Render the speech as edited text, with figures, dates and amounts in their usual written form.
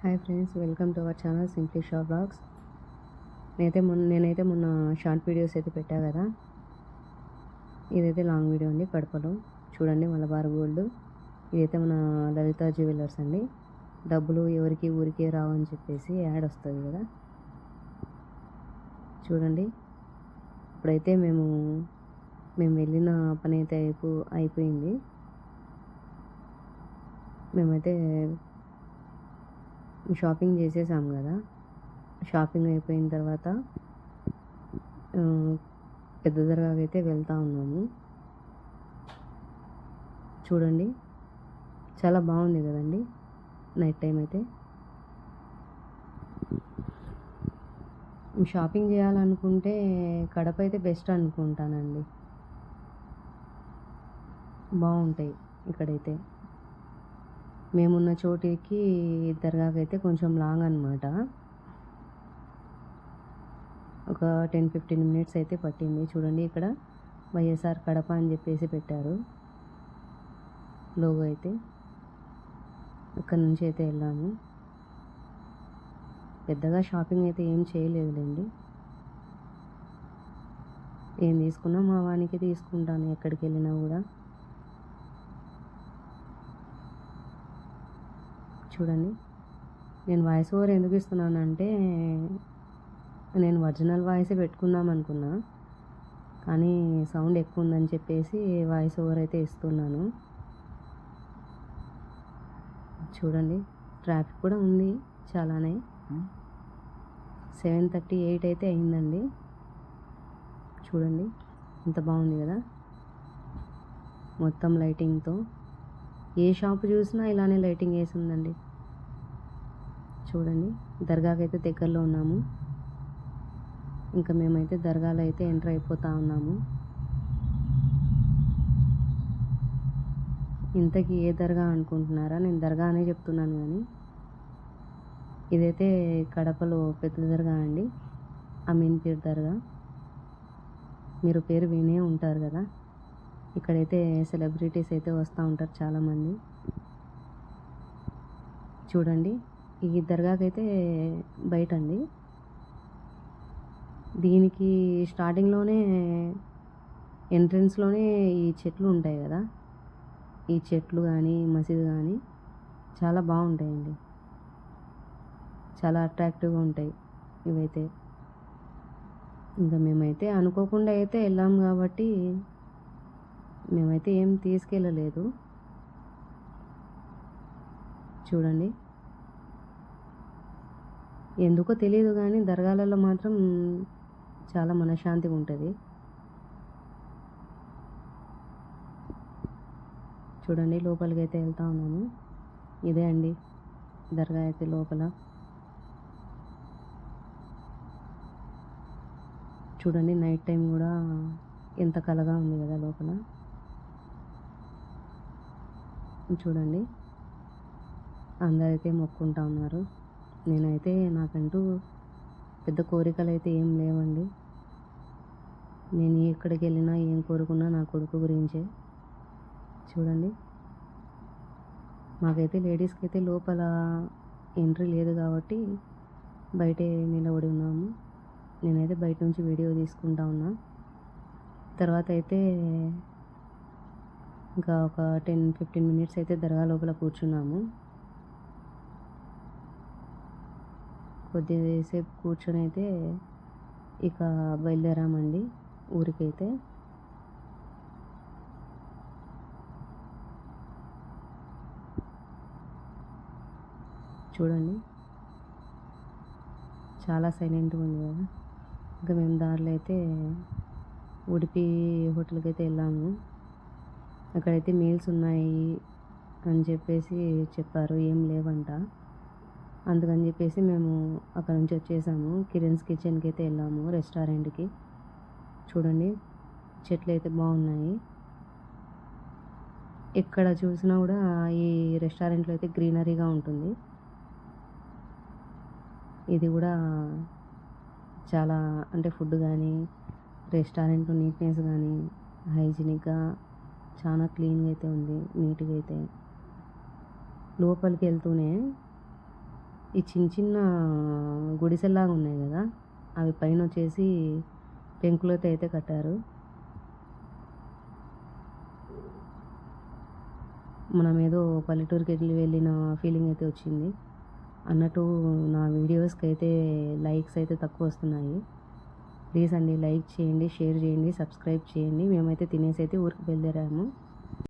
Hi friends, welcome to our channel simply Sha blogs. నేనైతే మొన్న short videos అయితే పెట్టా కదా. ఇదైతే లాంగ్ వీడియో అండి. కడపలో చూడండి, మలబార్ గోల్డ్. ఇదైతే మన లలిత జ్యువెలర్స్ అండి. డబ్బులు ఎవరికి ఊరికే రావని చెప్పేసి యాడ్ వస్తుంది కదా. చూడండి, ఇప్పుడైతే మేము వెళ్ళిన పని అయితే అయిపోయింది. మేమైతే షాపింగ్ చేసేసాం కదా. షాపింగ్ అయిపోయిన తర్వాత పెద్ద దర్గాకి అయితే వెళ్తూ ఉన్నాము. చూడండి, చాలా బాగుంది కదండి నైట్ టైం అయితే. షాపింగ్ చేయాలనుకుంటే కడప అయితే బెస్ట్ అనుకుంటానండి. బాగుంటాయి ఇక్కడైతే. మేమున్న చోటికి దర్గాకి అయితే కొంచెం లాంగ్ అనమాట. ఒక 10-15 మినిట్స్ అయితే పట్టింది. చూడండి, ఇక్కడ వైఎస్ఆర్ కడప అని చెప్పేసి పెట్టారు లోగో అయితే. ఇక్కడ నుంచి అయితే వెళ్ళాము. పెద్దగా షాపింగ్ అయితే ఏం చేయలేదులేండి. ఏం తీసుకున్నా మా వానికి తీసుకుంటాను ఎక్కడికి వెళ్ళినా కూడా. చూడండి, నేను వాయిస్ ఓవర్ ఎందుకు ఇస్తున్నానంటే, నేను ఒరిజినల్ వాయిసే పెట్టుకుందాం అనుకున్నా, కానీ సౌండ్ ఎక్కువ ఉందని చెప్పేసి వాయిస్ ఓవర్ అయితే ఇస్తున్నాను. చూడండి, ట్రాఫిక్ కూడా ఉంది చాలానే. 7:38 అయితే అయిందండి. చూడండి, ఎంత బాగుంది కదా మొత్తం లైటింగ్తో. ఏ షాపు చూసినా ఇలానే లైటింగ్ వేసి ఉందండి. చూడండి, దర్గాకి అయితే దగ్గరలో ఉన్నాము. ఇంకా మేమైతే దర్గాలో అయితే ఎంటర్ అయిపోతూ ఉన్నాము. ఇంతకీ ఏ దర్గా అనుకుంటున్నారా? నేను దర్గా అనే చెప్తున్నాను, కానీ ఇదైతే కడపలో పెద్ద దర్గా అండి, అమీన్పీర్ దర్గా. మీరు పేరు వినే ఉంటారు కదా. ఇక్కడైతే సెలబ్రిటీస్ అయితే వస్తూ ఉంటారు చాలామంది. చూడండి, ఈ దర్గాకి అయితే బయట అండి. దీనికి స్టార్టింగ్లోనే ఎంట్రన్స్లోనే ఈ చెట్లు ఉంటాయి కదా. ఈ చెట్లు కానీ మసీదు కానీ చాలా బాగుంటాయండి. చాలా అట్రాక్టివ్గా ఉంటాయి ఇవైతే. ఇంకా మేమైతే అనుకోకుండా అయితే వెళ్ళాం కాబట్టి మేమైతే ఏం తీసుకెళ్ళలేదు. చూడండి, ఎందుకో తెలియదు కానీ దర్గాలలో మాత్రం చాలా మనశ్శాంతిగా ఉంటుంది. చూడండి, లోపలికి అయితే వెళ్తూ ఉన్నాము. ఇదే అండి దర్గా అయితే లోపల. చూడండి, నైట్ టైం కూడా ఎంత కలగా ఉంది కదా లోపల. చూడండి, అందరైతే మొక్కుంటా ఉన్నారు. నేనైతే నాకంటూ పెద్ద కోరికలు అయితే ఏం లేవండి. నేను ఎక్కడికి వెళ్ళినా ఏం కోరుకున్నా నా కొడుకు గురించే. చూడండి, మాకైతే లేడీస్కి అయితే లోపల ఎంట్రీ లేదు కాబట్టి బయటే నిలబడి ఉన్నాము. నేనైతే బయట నుంచి వీడియో తీసుకుంటా ఉన్నా. తర్వాత అయితే ఇంకా ఒక 10-15 మినిట్స్ అయితే దర్గా లోపల కూర్చున్నాము. కొద్దిసేపు కూర్చొని అయితే ఇక బయలుదేరామండి ఊరికైతే. చూడండి, చాలా సైలెంట్గా ఉంది కదా. ఇంకా మేము దారిలో అయితే ఉడిపి హోటల్కి అయితే వెళ్ళాము. అక్కడైతే మీల్స్ ఉన్నాయి అని చెప్పేసి చెప్పారు, ఏం లేవంట. అందుకని చెప్పేసి మేము అక్కడ నుంచి వచ్చేసాము. కిరణ్స్ కిచెన్కి అయితే వెళ్ళాము, రెస్టారెంట్కి. చూడండి, చెట్లు అయితే బాగున్నాయి. ఎక్కడ చూసినా కూడా ఈ రెస్టారెంట్లో అయితే గ్రీనరీగా ఉంటుంది. ఇది కూడా చాలా అంటే ఫుడ్ కానీ రెస్టారెంట్ నీట్నెస్ కానీ హైజీనిక్గా చాలా క్లీన్గా అయితే ఉంది, నీట్గా అయితే. లోపలికి వెళ్తూనే ఈ చిన్న చిన్న గుడిసెల్లాగా ఉన్నాయి కదా, అవి పైన వచ్చేసి పెంకులతో అయితే కట్టారు. మనం ఏదో పల్లెటూరుకి వెళ్ళిన ఫీలింగ్ అయితే వచ్చింది. అన్నట్టు నా వీడియోస్కి అయితే లైక్స్ అయితే తక్కువ వస్తున్నాయి. ప్లీజ్ అండి, లైక్ చేయండి, షేర్ చేయండి, సబ్స్క్రైబ్ చేయండి. మేమైతే తినేసి అయితే ఊరికి బయలుదేరాము.